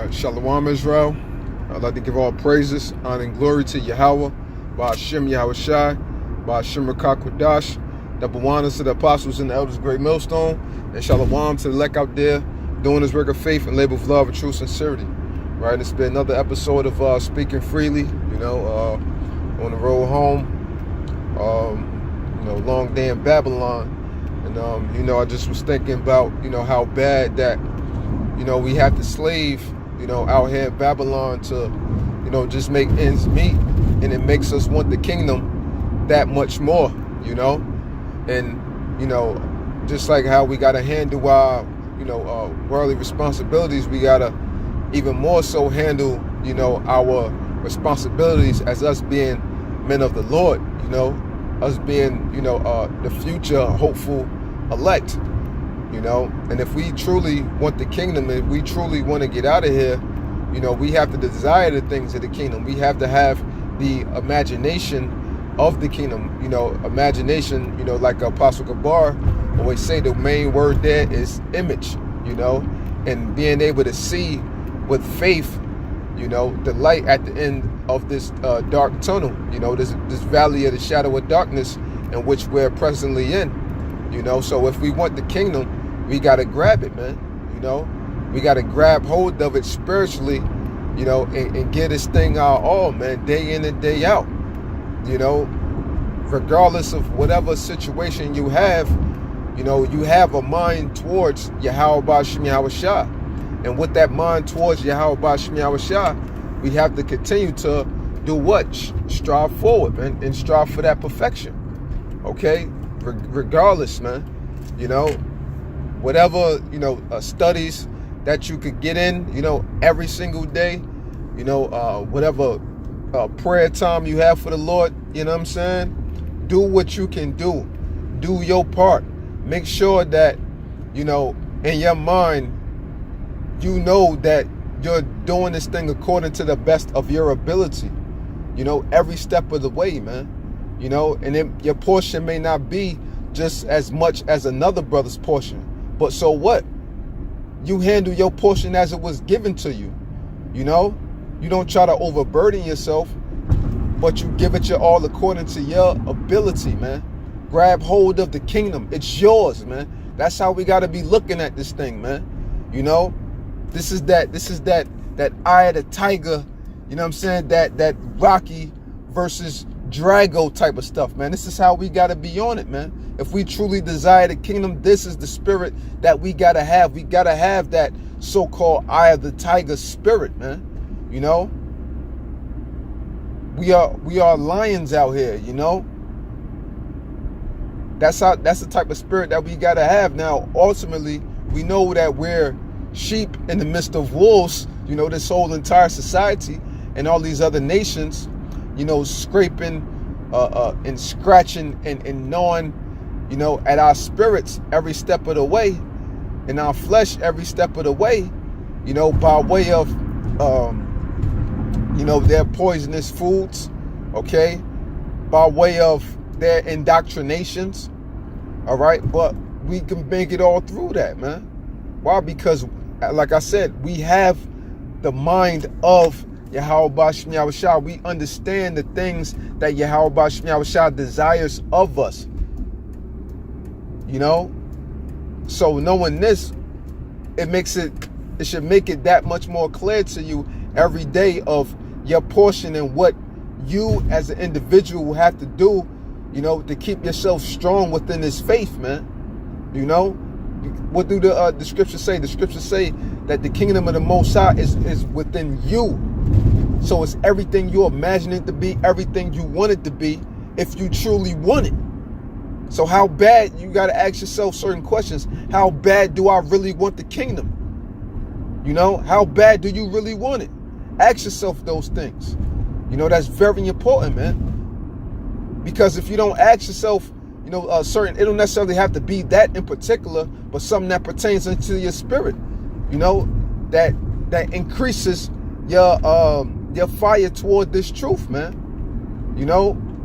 Shalawam, Israel. I'd like to give all praises, honor, and glory to Yahawah, by Hashem YAHAWASHI, by Hashem Rakakwadash, the Bawanas to the apostles and the elders of Great Millstone, and Shalawam to the elect out there doing this work of faith and labor of love and true sincerity. Right, it's been another episode of speaking freely, on the road home, long day in Babylon. And, I just was thinking about, how bad that, we have to slave, out here in Babylon to, just make ends meet. And it makes us want the kingdom that much more, And, just like how we got to handle our, worldly responsibilities, we got to even more so handle, our responsibilities as us being men of the Lord, us being, the future hopeful elect, and if we truly want the kingdom, if we truly want to get out of here, we have to desire the things of the kingdom. We have to have the imagination of the kingdom, imagination, like Apostle Gabar always say, the main word there is image, and being able to see with faith, the light at the end of this dark tunnel, this valley of the shadow of darkness in which we're presently in, So if we want the kingdom, we got to grab it, man, We got to grab hold of it spiritually, and get this thing our all, man, day in and day out, Regardless of whatever situation you have, you have a mind towards Yahawah. And with that mind towards Yahawah, we have to continue to do what? Strive forward, man, and strive for that perfection. Okay? Regardless, man, whatever, studies that you could get in, every single day, whatever prayer time you have for the Lord, you know what I'm saying? Do what you can do. Do your part. Make sure that, in your mind, that you're doing this thing according to the best of your ability, every step of the way, man, and your portion may not be just as much as another brother's portion, but so what? You handle your portion as it was given to you, you don't try to overburden yourself, but you give it your all according to your ability, man. Grab hold of the kingdom. It's yours, man. That's how we got to be looking at this thing, man. This is that eye of the tiger, that Rocky versus Drago type of stuff, man. This is how we got to be on it, man. If we truly desire the kingdom, this is the spirit that we got to have. We got to have that so-called eye of the tiger spirit, man. We are lions out here, That's the type of spirit that we got to have. Now, ultimately, we know that we're sheep in the midst of wolves, this whole entire society and all these other nations, scraping and scratching and gnawing, at our spirits every step of the way, in our flesh every step of the way, by way of, their poisonous foods, okay, by way of their indoctrinations, all right, but we can make it all through that, man. Why? Because, like I said, we have the mind of Yahawah. We understand the things that Yahawah desires of us, So knowing this, it should make it that much more clear to you every day of your portion and what you as an individual will have to do, to keep yourself strong within this faith, man. What do the scriptures say? The scriptures say that the kingdom of the Most High is within you. So it's everything you imagine it to be, everything you want it to be, if you truly want it. So how bad, you got to ask yourself certain questions. How bad do I really want the kingdom? How bad do you really want it? Ask yourself those things. That's very important, man. Because if you don't ask yourself, certain, it don't necessarily have to be that in particular, but something that pertains into your spirit, that increases your fire toward this truth, man.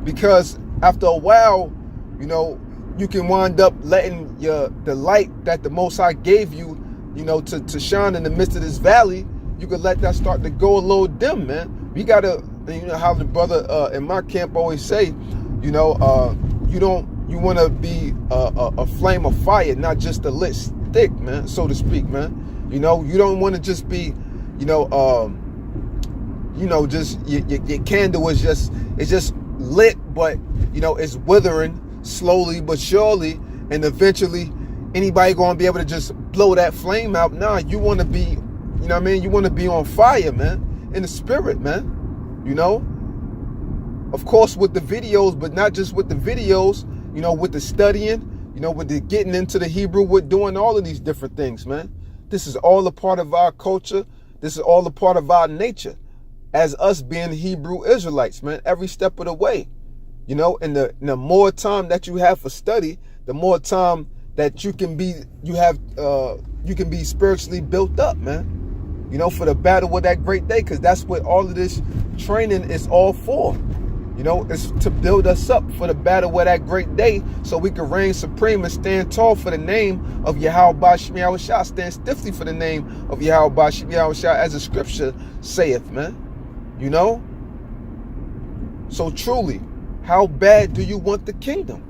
Because after a while, you can wind up letting the light that the Most High gave you, to shine in the midst of this valley, you could let that start to go a little dim, man. We gotta, you know how the brother in my camp always say, you know, you want to be a flame of fire, not just a lit stick, man, so to speak, man. You know, you don't want to just be, you know, just your candle is just lit, but you know it's withering slowly but surely, and eventually anybody gonna be able to just blow that flame out? Nah, you want to be, you know what I mean? You want to be on fire, man, in the spirit, man. You know, of course with the videos, but not just with the videos. You know, with the studying, you know, with the getting into the Hebrew, with doing all of these different things, man. This is all a part of our culture. This is all a part of our nature as us being Hebrew Israelites, man, every step of the way. You know, and the more time that you have for study, the more time that you can be spiritually built up, man. You know, for the battle of that great day, because that's what all of this training is all for. You know, it's to build us up for the battle of that great day, so we can reign supreme and stand tall for the name of YAHAWASHI, stand stiffly for the name of YAHAWASHI, as the scripture saith, man. You know? So truly, how bad do you want the kingdom?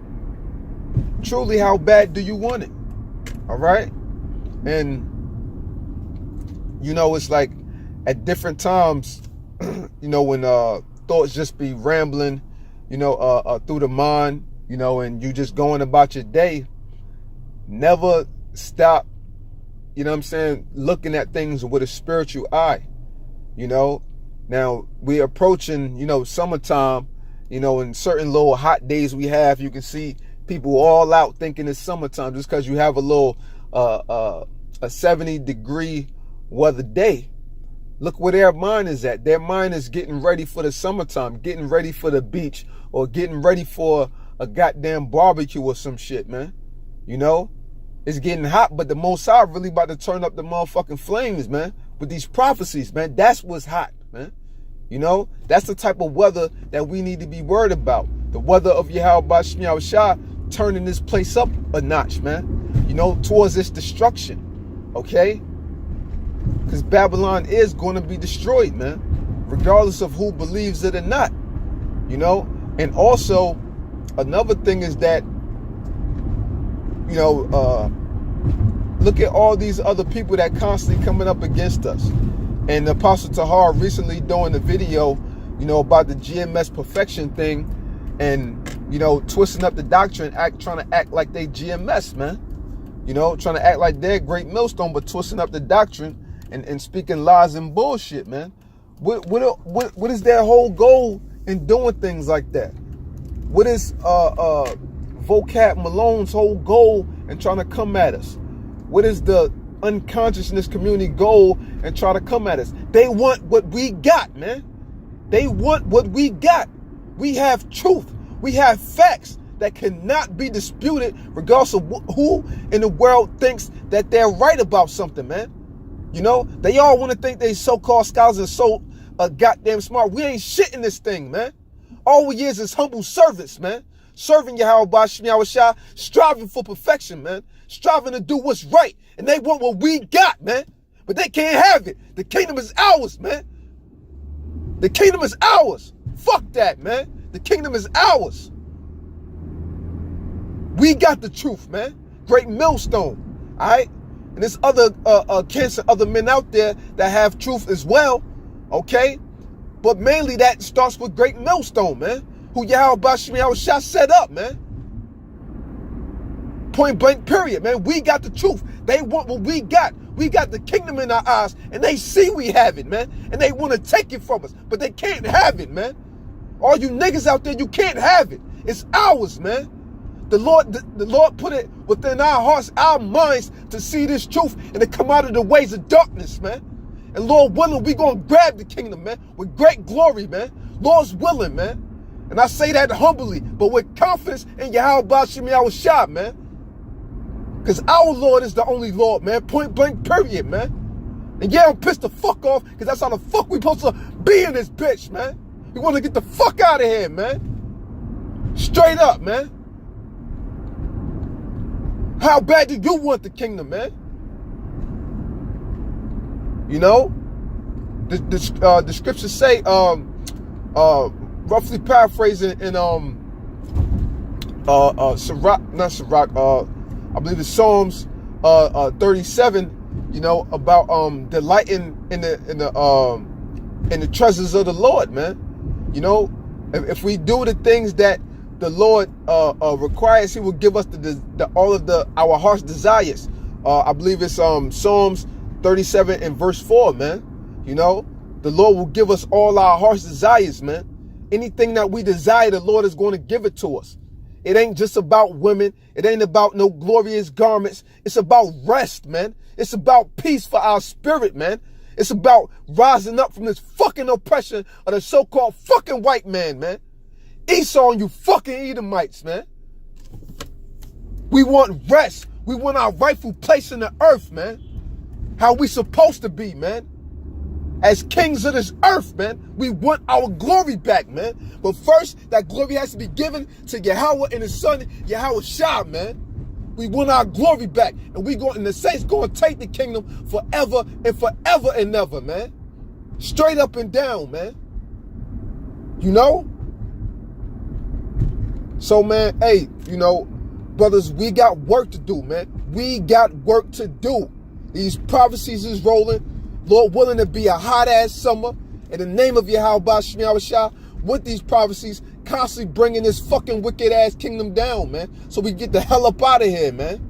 Truly, how bad do you want it? All right? And, you know, it's like at different times, you know, when thoughts just be rambling, you know, through the mind, you know, and you just going about your day, never stop, you know what I'm saying, looking at things with a spiritual eye, you know. Now, we're approaching, you know, summertime, you know, and certain little hot days we have, you can see people all out thinking it's summertime just because you have a little, a 70-degree weather day. Look where their mind is at. Their mind is getting ready for the summertime, getting ready for the beach, or getting ready for a goddamn barbecue or some shit, man. You know? It's getting hot, but the Most High really about to turn up the motherfucking flames, man, with these prophecies, man. That's what's hot, man. You know? That's the type of weather that we need to be worried about. The weather of YAHAWASHI turning this place up a notch, man. You know, towards its destruction. Okay? Because Babylon is going to be destroyed, man, regardless of who believes it or not, you know. And also, another thing is that, you know, look at all these other people that constantly coming up against us. And Apostle Tahar recently doing a video, you know, about the GMS perfection thing, and, you know, twisting up the doctrine, trying to act like they GMS, man. You know, trying to act like they're Great Millstone, but twisting up the doctrine and speaking lies and bullshit, man. What is their whole goal in doing things like that? What is Vocab Malone's whole goal in trying to come at us? What is the unconsciousness community goal in trying to come at us? They want what we got, man. They want what we got. We have truth. We have facts that cannot be disputed regardless of who in the world thinks that they're right about something, man. You know, they all want to think they so-called scholars and so goddamn smart. We ain't shit in this thing, man. All we is humble servants, man. Serving YAHAWASHI, striving for perfection, man. Striving to do what's right. And they want what we got, man. But they can't have it. The kingdom is ours, man. The kingdom is ours. Fuck that, man. The kingdom is ours. We got the truth, man. Great millstone, all right? And there's other other men out there that have truth as well, okay? But mainly that starts with Great Millstone, man, who YAHAWASHI set up, man. Point blank period, man. We got the truth. They want what we got. We got the kingdom in our eyes, and they see we have it, man. And they want to take it from us, but they can't have it, man. All you niggas out there, you can't have it. It's ours, man. The Lord put it within our hearts, our minds, to see this truth and to come out of the ways of darkness, man. And Lord willing, we gonna grab the kingdom, man, with great glory, man. Lord's willing, man. And I say that humbly, but with confidence in YAHAWASHI, man. Because our Lord is the only Lord, man. Point blank, period, man. And yeah, I'm pissed the fuck off, because that's how the fuck we supposed to be in this bitch, man. We want to get the fuck out of here, man. Straight up, man. How bad do you want the kingdom, man? You know? the scriptures say, roughly paraphrasing in Sirach, not Sirach, I believe it's Psalms 37, you know, about delighting in the treasures of the Lord, man. You know, if we do the things that the Lord requires, He will give us all of our heart's desires. I believe it's Psalms 37 and verse 4, man. You know, the Lord will give us all our heart's desires, man. Anything that we desire, the Lord is going to give it to us. It ain't just about women. It ain't about no glorious garments. It's about rest, man. It's about peace for our spirit, man. It's about rising up from this fucking oppression of the so-called fucking white man, man. Esau and you fucking Edomites, man. We want rest. We want our rightful place in the earth, man. How we supposed to be, man. As kings of this earth, man, we want our glory back, man. But first, that glory has to be given to Yahawah and His Son, YAHAWASHI, man. We want our glory back. And the saints going to take the kingdom forever and forever and ever, man. Straight up and down, man. You know? So, man, hey, you know, brothers, we got work to do, man. We got work to do. These prophecies is rolling. Lord willing, to be a hot-ass summer. In the name of Yahawah, with these prophecies, constantly bringing this fucking wicked-ass kingdom down, man. So we get the hell up out of here, man.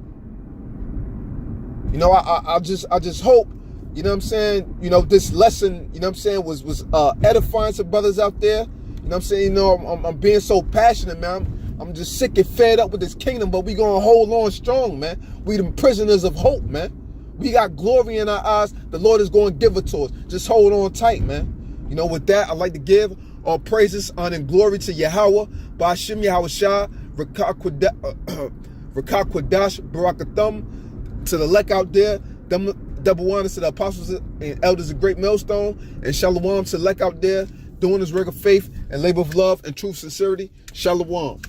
You know, I just hope, you know what I'm saying, you know, this lesson, you know what I'm saying, was edifying to brothers out there. You know what I'm saying? You know, I'm being so passionate, man. I'm just sick and fed up with this kingdom, but we gonna hold on strong, man. We the prisoners of hope, man. We got glory in our eyes. The Lord is going to give it to us. Just hold on tight, man. You know, with that, I'd like to give all praises, honor, and glory to Yahawah, Ba'ashim Yahawashi, Rakah Kwadash, Barakathum, to the elect out there, double honors to the apostles and elders of Great Millstone, and Shalawam to the elect out there, doing this work of faith and labor of love and truth, sincerity. Shalawam.